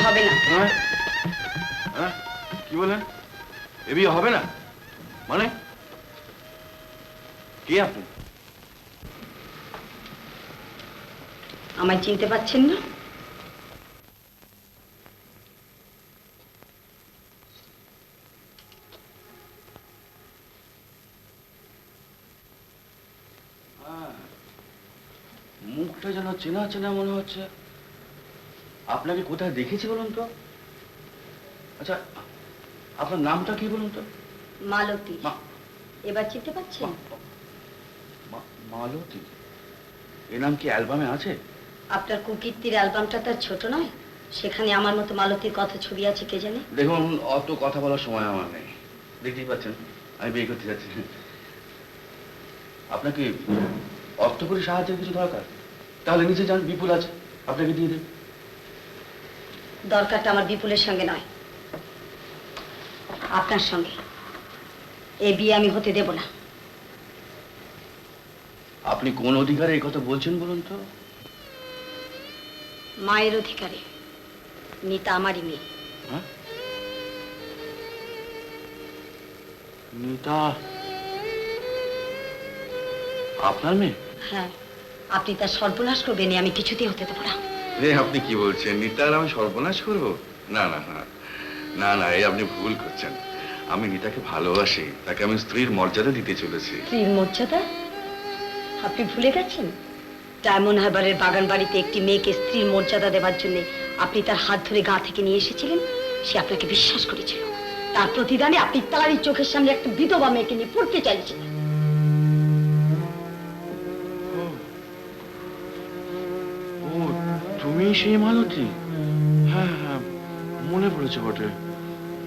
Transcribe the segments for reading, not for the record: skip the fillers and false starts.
হবে না। কি বলেন? এ বিয়ে হবে না মানে? কে আপনি? আমায় চিনতে পারছেন না? মুখটা যেন চেনা চেনা মনে হচ্ছে। আপনাকে কোথায় দেখেছি বলুন তো? আচ্ছা, আপনার নামটা কি বলুন তো? মালতী। এবার চিনতে পারছেন? মালতী? এ নাম কি অ্যালবামে আছে? আপনার কুকীর্তির অ্যালবামটা তার ছোট নয়? সেখানে আমার মতো মালতীর কথা ছবি আছে কে জানে? দেখুন, অত কথা বলার সময় আমার নেই। দেখতেই পাচ্ছেন আমি বিয়ে করতে যাচ্ছি। আপনাকে অর্থ করে সাহায্যের কিছু দরকার? তাহলে নিচে যান, বিপুল আছে, আপনাকে দিয়ে দেব। দরকারটা আমার বিপুলের সঙ্গে নয়, আপনার সঙ্গে। এই বিয়ে আমি হতে দেব না। আপনি কোন অধিকারে এই কথা বলছেন বলুন তো? মায়ের অধিকারে। নিতা আমারই মেয়ে। হ্যাঁ? নিতা আপনার মেয়ে? হ্যাঁ, আপনি তার সর্বনাশ করবেন আমি কিছুতেই হতে দেব না। আপনি কি বলছেন? নিতার আমি সর্বনাশ করব? না না না না না, এই আপনি ভুল করছেন। আমি নিতাকে ভালোবাসি, তাকে আমি স্ত্রীর মর্যাদা দিতে চলেছি। স্ত্রীর মর্যাদা? আপনি ভুলে গেছেন ডায়মন্ড হারবারের বাগান বাড়িতে একটি মেয়েকে স্ত্রীর মর্যাদা দেওয়ার জন্য আপনি তার হাত ধরে গা থেকে নিয়ে এসেছিলেন। সে আপনাকে বিশ্বাস করেছিল। তার প্রতিদানে আপনি তারই চোখের সামনে একটা বিধবা মেয়েকে নিয়ে পড়তে চাইছিলেন। ও, তুমি সেই মালতী? হ্যাঁ হ্যাঁ, মনে পড়েছে বটে।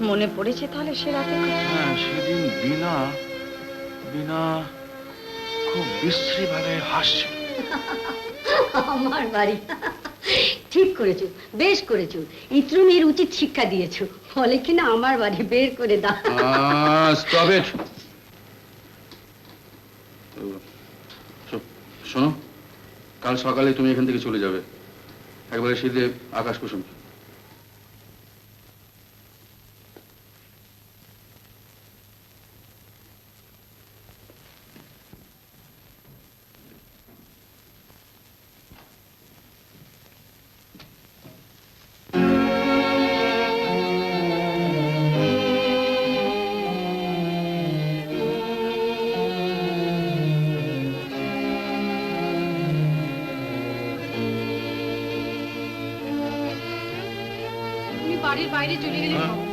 মনে পড়েছে তাহলে সে রাতে? হ্যাঁ, সেদিন বিনা বিনা খুব বিশ্রী ভাবে হাসছে। আমার বাড়ি? ঠিক করেছো, বেশ করেছো। ইত্রুমির উচিত শিক্ষা দিয়েছো। ফলে কিনা আমার বাড়ি বের করে দাও। Stop it. শোনো, কাল সকালে তুমি এখান থেকে চলে যাবে, একবারে সিধে আকাশ কুসুম। বাড়ির বাইরে চলে গেলেন বাবু।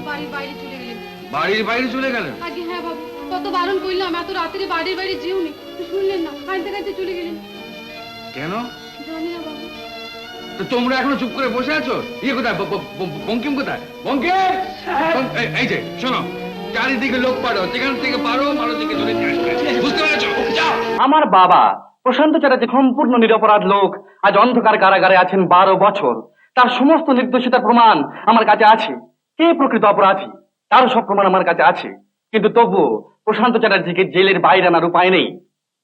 বাড়ির বাইরে চলে গেলেন? বাড়ির বাইরে চলে গেলেন? আগে হ্যাঁ বাবু, কত বারণ করলাম এত রাত্রে বাড়ির বাইরে যেওনি, শুনলেন না, কাঁদতে কাঁদতে চলে গেলেন। কেন জানি না বাবু। তো তোমরা এখনো চুপ করে বসে আছো? ইয়ে কোথায়, বঙ্কিম কোথায়? বঙ্কিম! এই যে শোনো, চারিদিকে লোক পারো, যেখান থেকে পারো মালতীকে ধরে নিয়ে আসবে, বুঝতে পেরেছো? যাও। আমার বাবা প্রশান্ত চ্যাটার্জি সম্পূর্ণ নিরপরাধ লোক, আজ অন্ধকার কারাগারে আছেন 12 বছর। তার সমস্ত নির্দোষিতার প্রমাণ আমার কাছে আছে। কে প্রকৃত অপরাধী তারও সব প্রমাণ আমার কাছে আছে। কিন্তু তবুও প্রশান্ত চ্যাটার্জিকে জেলের বাইরে আনার উপায় নেই।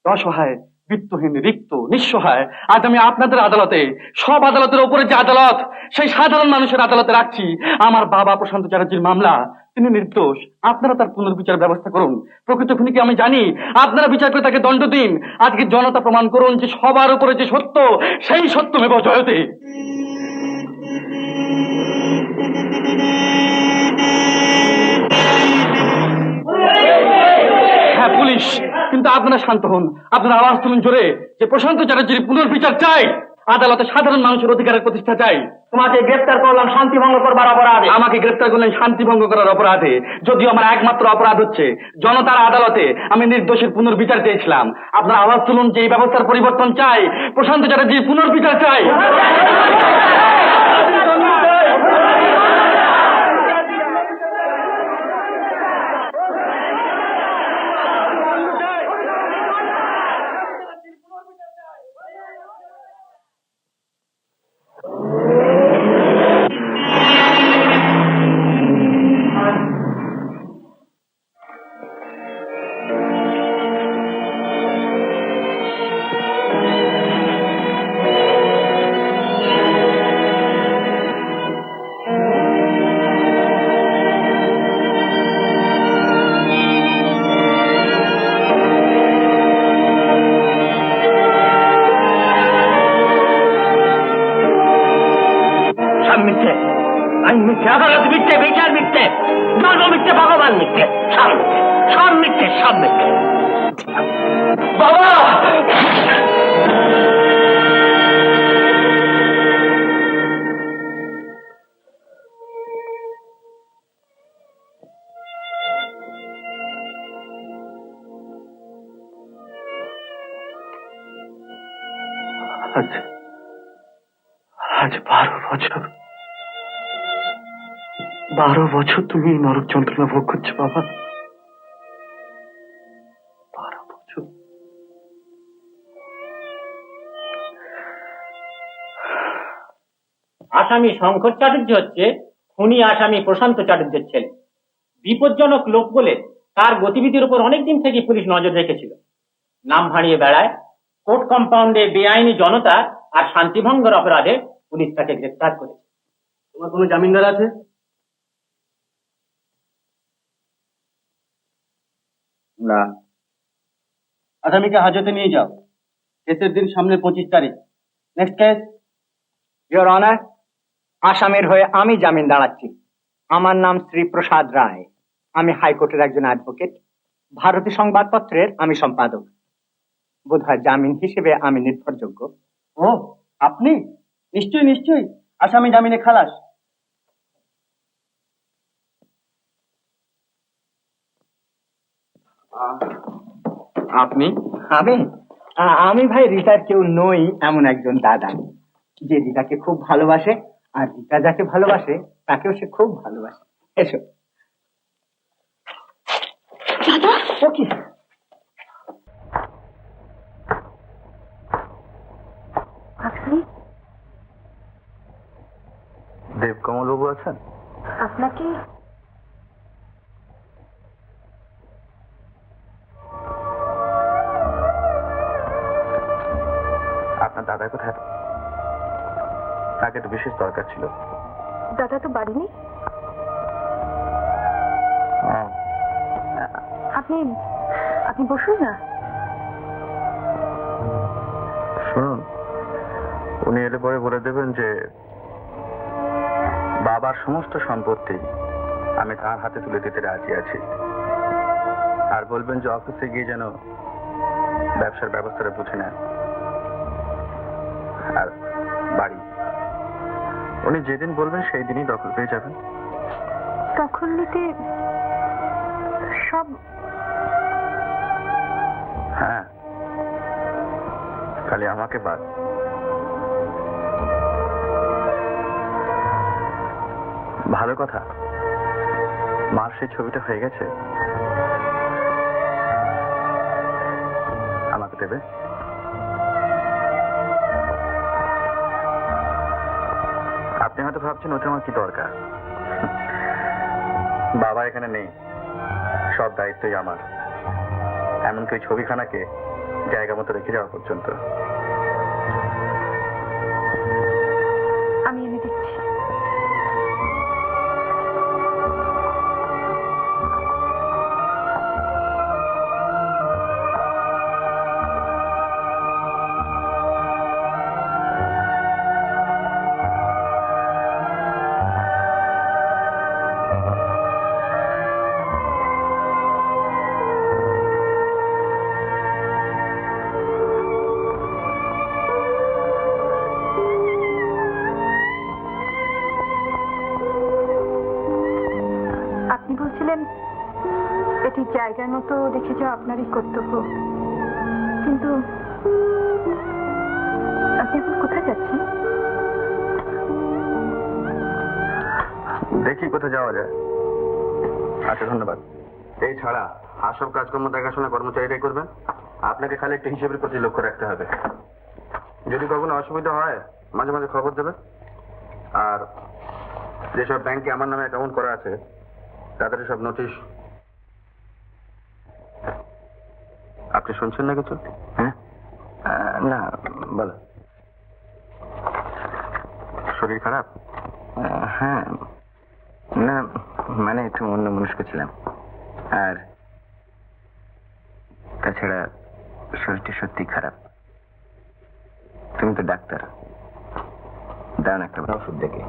অসহায়, বিত্তহীন, রিক্ত, নিঃসহায় আজ আমি আপনাদের আদালতে, সব আদালতের উপরে যে আদালত, সেই সাধারণ মানুষের আদালতে রাখছি আমার বাবা প্রশান্ত চ্যাটার্জির মামলা। তিনি নির্দোষ, আপনারা তার পুনর্বিচার ব্যবস্থা করুন। প্রকৃত খুনিকে আমি জানি, আপনারা বিচার করে তাকে দণ্ড দিন। আজকে জনতা প্রমাণ করুন যে সবার উপরে যে সত্য, সেই সত্যমেব জয়তে। হ্যাঁ পুলিশ, কিন্তু আপনারা শান্ত হন, আপনারা আওয়াজ তুলুন জোরে যে প্রশান্ত চ্যাটার্জির পুনর্বিচার চাই। আদালতে সাধারণ মানুষের অধিকারের প্রতিষ্ঠা চাই। তোমাকে গ্রেফতার করলাম শান্তি ভঙ্গ করবার অপরাধে। আমাকে গ্রেফতার করলেন শান্তি ভঙ্গ করার অপরাধে, যদিও আমার একমাত্র অপরাধ হচ্ছে জনতার আদালতে আমি নির্দোষের পুনর্বিচার চেয়েছিলাম। আপনারা আওয়াজ তুলুন যে এই ব্যবস্থার পরিবর্তন চাই, প্রশান্ত চ্যাটার্জির পুনর্বিচার চাই। সব মিথ্যে, আইন মিথ্যে, আদালত মিথ্যে, বিচার মিথ্যে, ধর্ম মিথ্যে, ভগবান মিথ্যে, সব মিথ্যে, সব মিথ্যে, সব মিথ্যে। বাবা! আজ আজ 12 বছর, 12 বছর তুমি এই নরক যন্ত্রণা ভোগ করছো বাবা। 12 বছর। আসামি শঙ্কর চ্যাটার্জি হচ্ছে খুনি আসামি প্রশান্ত চ্যাটার্জির ছেলে। বিপজ্জনক লোক বলে তার গতিবিধির উপর অনেকদিন থেকে পুলিশ নজর রেখেছিল। নাম ভাঁড়িয়ে বেড়ায়, কোর্ট কম্পাউন্ডে বেআইনি জনতা আর শান্তিভঙ্গের অপরাধে পুলিশ তাকে গ্রেফতার করেছে। তোমার কোনো জামিনদার আছে? না। আসামিকে হাজতে নিয়ে যাও। কেসের দিন সামনে 25 তারিখ। Next case. ইওর অনার, আসামের হয়ে আমি জামিন দাঁড়াচ্ছি। আমার নাম শ্রী প্রসাদ রায়। আমি হাইকোর্টের একজন অ্যাডভোকেট। ভারতী সংবাদপত্রের আমি সম্পাদক। বোধহয় জামিন হিসেবে আমি নির্ভরযোগ্য। ও, আপনি? নিশ্চয়ই নিশ্চয়ই, আসামি জামিনে খালাস। আপনি? আমি ভাই রিতার কেউ নই, এমন একজন দাদা যে রিতাকে খুব ভালোবাসে, আর রিতা যাকে ভালোবাসে তাকেও সে খুব ভালোবাসে। এসো। দাদা, ও কি? আপনি? দেবকমল বাবু আছেন? আপনাকে আপনার দাদা কোথায়? তাকে তো বিশেষ দরকার ছিল। দাদা তো বাড়ি নেই। আপনি আপনি বসুন না। শুনুন, উনি এলে পরে বলে দেবেন যে বাবার সমস্ত সম্পত্তি আমি তার হাতে তুলে দিতে রাজি আছি। আর বলবেন যে অফিসে গিয়ে যেন ব্যবসার ব্যবস্থাটা বুঝে নেন। আর বাড়ি উনি যেদিন বলবেন সেই দিনই দখল পেয়ে যাবেন। দখল নিতে সব? হ্যাঁ, খালি আমাকে বাদ। ভালো কথা, মার সেই ছবিটা হয়ে গেছে, আমাকে দেবে? আপনি হয়তো ভাবছেন ওটা আমার কি দরকার। বাবা এখানে নেই, সব দায়িত্বই আমার, এমনকি ওই ছবিখানাকে জায়গা মতো রেখে যাওয়া পর্যন্ত। আমি এনে দিচ্ছি। আপনি বলছিলেন এটি জায়গার মতো রেখে যাওয়া আপনারই কর্তব্য, কিন্তু আপনি এখন কোথায় যাচ্ছেন? দেখি কোথায় যাওয়া যায়। আচ্ছা, ধন্যবাদ। এই ছাড়া আর সব কাজকর্ম দেখাশোনা কর্মচারীরাই করবেন। আপনাকে খালি একটু হিসেবের প্রতি লক্ষ্য রাখতে হবে। যদি কখনো অসুবিধা হয় মাঝে মাঝে খবর দেবে। আর যেসব ব্যাংকে আমার নামে অ্যাকাউন্ট করা আছে তাদের সব নোটিশ। আপনি শুনছেন না কিছু? হ্যাঁ, না বলো। শরীর খারাপ? হ্যাঁ, না মানে একটু অন্য মনস্ক ছিলাম। আর তাছাড়া শরীরটা সত্যি খারাপ। তুমি তো ডাক্তার, দাঁড়ান একটা ওষুধ দেখে।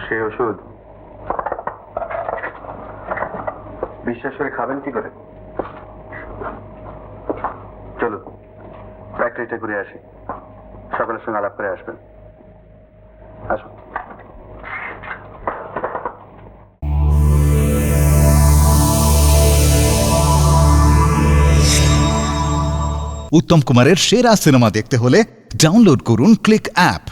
সেই ওষুধ বিশ্বাস করে খাবেন কি করে? চলো ফ্যাক্টরিটা ঘুরে আসি, সকলের সঙ্গে আলাপ করে আসবেন। আসুন। উত্তম কুমারের সেরা সিনেমা দেখতে হলে ডাউনলোড করুন ক্লিক অ্যাপ।